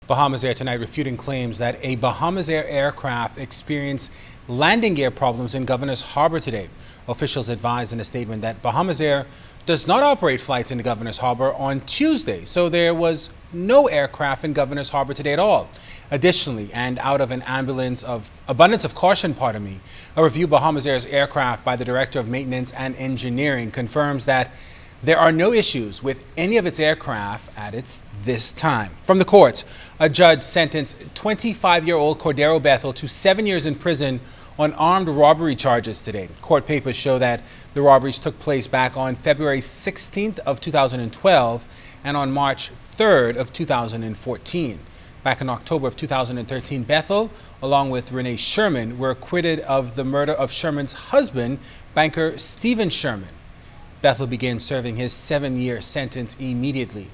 Bahamas Air tonight refuting claims that a Bahamas Air aircraft experienced landing gear problems in Governor's Harbor today. Officials advised in a statement that Bahamas Air does not operate flights into Governor's Harbor on Tuesday, so there was no aircraft in Governor's Harbor today at all. Additionally, and out of an abundance of caution, a review of Bahamas Air's aircraft by the Director of Maintenance and Engineering confirms that there are no issues with any of its aircraft at this time. From the courts, a judge sentenced 25-year-old Cordero Bethel to 7 years in prison on armed robbery charges today. Court papers show that the robberies took place back on February 16th of 2012 and on March 3rd of 2014. Back in October of 2013, Bethel, along with Renee Sherman, were acquitted of the murder of Sherman's husband, banker Stephen Sherman. Bethel began serving his 7-year sentence immediately.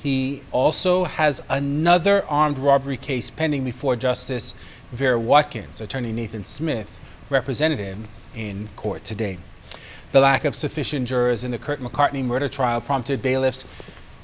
He also has another armed robbery case pending before Justice Vera Watkins. Attorney Nathan Smith represented him in court today. The lack of sufficient jurors in the Kurt McCartney murder trial prompted bailiffs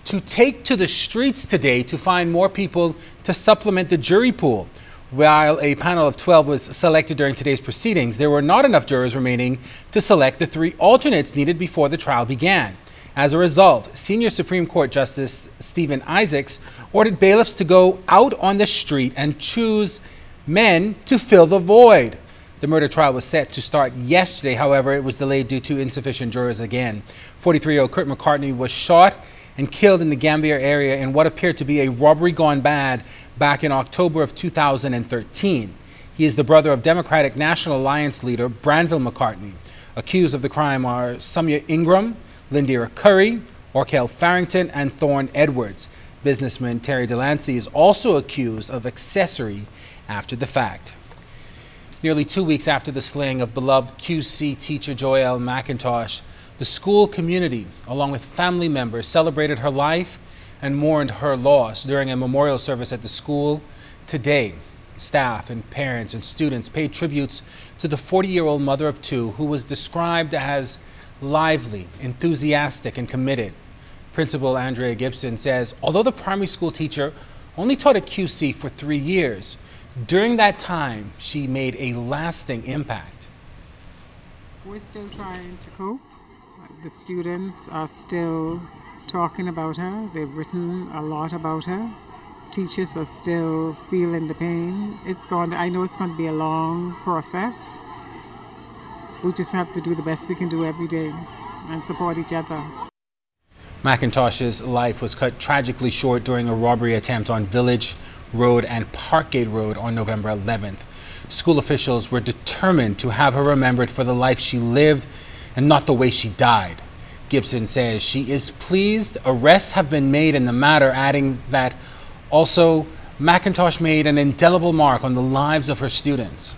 to take to the streets today to find more people to supplement the jury pool. While a panel of 12 was selected during today's proceedings, there were not enough jurors remaining to select the 3 alternates needed before the trial began. As a result, Senior Supreme Court Justice Stephen Isaacs ordered bailiffs to go out on the street and choose men to fill the void. The murder trial was set to start yesterday. However, it was delayed due to insufficient jurors again. 43-year-old Kurt McCartney was shot and killed in the Gambier area in what appeared to be a robbery gone bad back in October of 2013. He is the brother of Democratic National Alliance leader Branville McCartney. Accused of the crime are Sumya Ingram, Lindira Curry, Orkel Farrington, and Thorne Edwards. Businessman Terry Delancey is also accused of accessory after the fact. Nearly 2 weeks after the slaying of beloved QC teacher Joelle McIntosh, the school community, along with family members, celebrated her life and mourned her loss during a memorial service at the school today. Staff and parents and students paid tributes to the 40-year-old mother of 2 who was described as lively, enthusiastic, and committed. Principal Andrea Gibson says, although the primary school teacher only taught at QC for 3 years, during that time, she made a lasting impact. We're still trying to cope. The students are still talking about her. They've written a lot about her. Teachers are still feeling the pain. I know it's going to be a long process. We just have to do the best we can do every day and support each other. McIntosh's life was cut tragically short during a robbery attempt on Village Road and Parkgate Road on November 11th. School officials were determined to have her remembered for the life she lived and not the way she died. Gibson says she is pleased arrests have been made in the matter, adding that also McIntosh made an indelible mark on the lives of her students.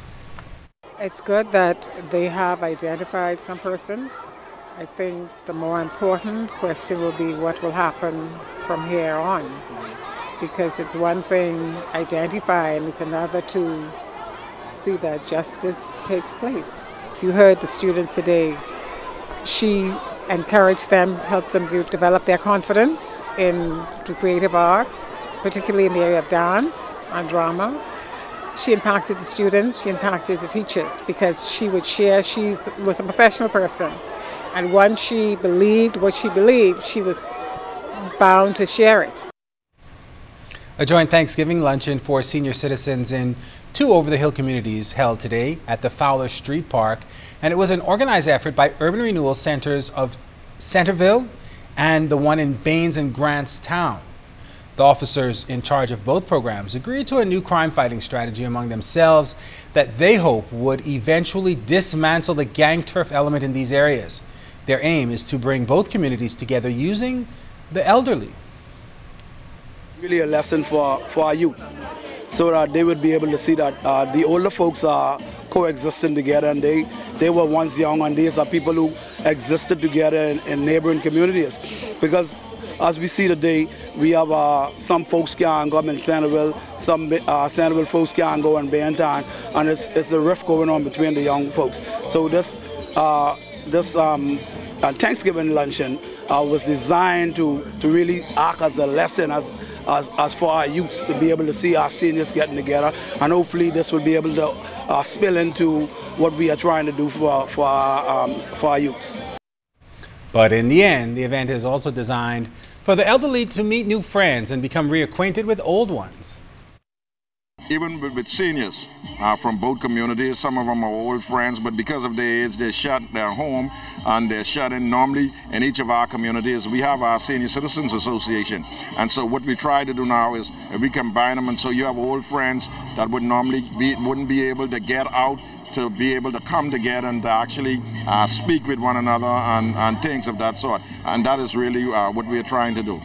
It's good that they have identified some persons. I think the more important question will be what will happen from here on. Because it's one thing identifying, it's another to see that justice takes place. If you heard the students today, she encouraged them, helped them develop their confidence in the creative arts, particularly in the area of dance and drama. She impacted the students, she impacted the teachers, because she would share, she was a professional person. And once she believed what she believed, she was bound to share it. A joint Thanksgiving luncheon for senior citizens in 2 over-the-hill communities held today at the Fowler Street Park, and it was an organized effort by Urban Renewal Centers of Centerville and the one in Baines and Grantstown. The officers in charge of both programs agreed to a new crime-fighting strategy among themselves that they hope would eventually dismantle the gang turf element in these areas. Their aim is to bring both communities together using the elderly. Really a lesson for our youth, so that they would be able to see that the older folks are coexisting together, and they were once young, and these are people who existed together in neighboring communities. Because as we see today, we have some folks can't go in Centerville, some Centerville folks can't go in Baintown, and it's a rift going on between the young folks. So this Thanksgiving luncheon was designed to really act as a lesson, as as for our youths to be able to see our seniors getting together, and hopefully this will be able to spill into what we are trying to do for our youths. But in the end, the event is also designed for the elderly to meet new friends and become reacquainted with old ones. Even with seniors from both communities, some of them are old friends, but because of their age, they're shut their home and they're shut in. Normally in each of our communities, we have our Senior Citizens Association. And so what we try to do now is we combine them, and so you have old friends that would normally wouldn't be able to get out to be able to come together and to actually speak with one another and things of that sort. And that is really what we're trying to do.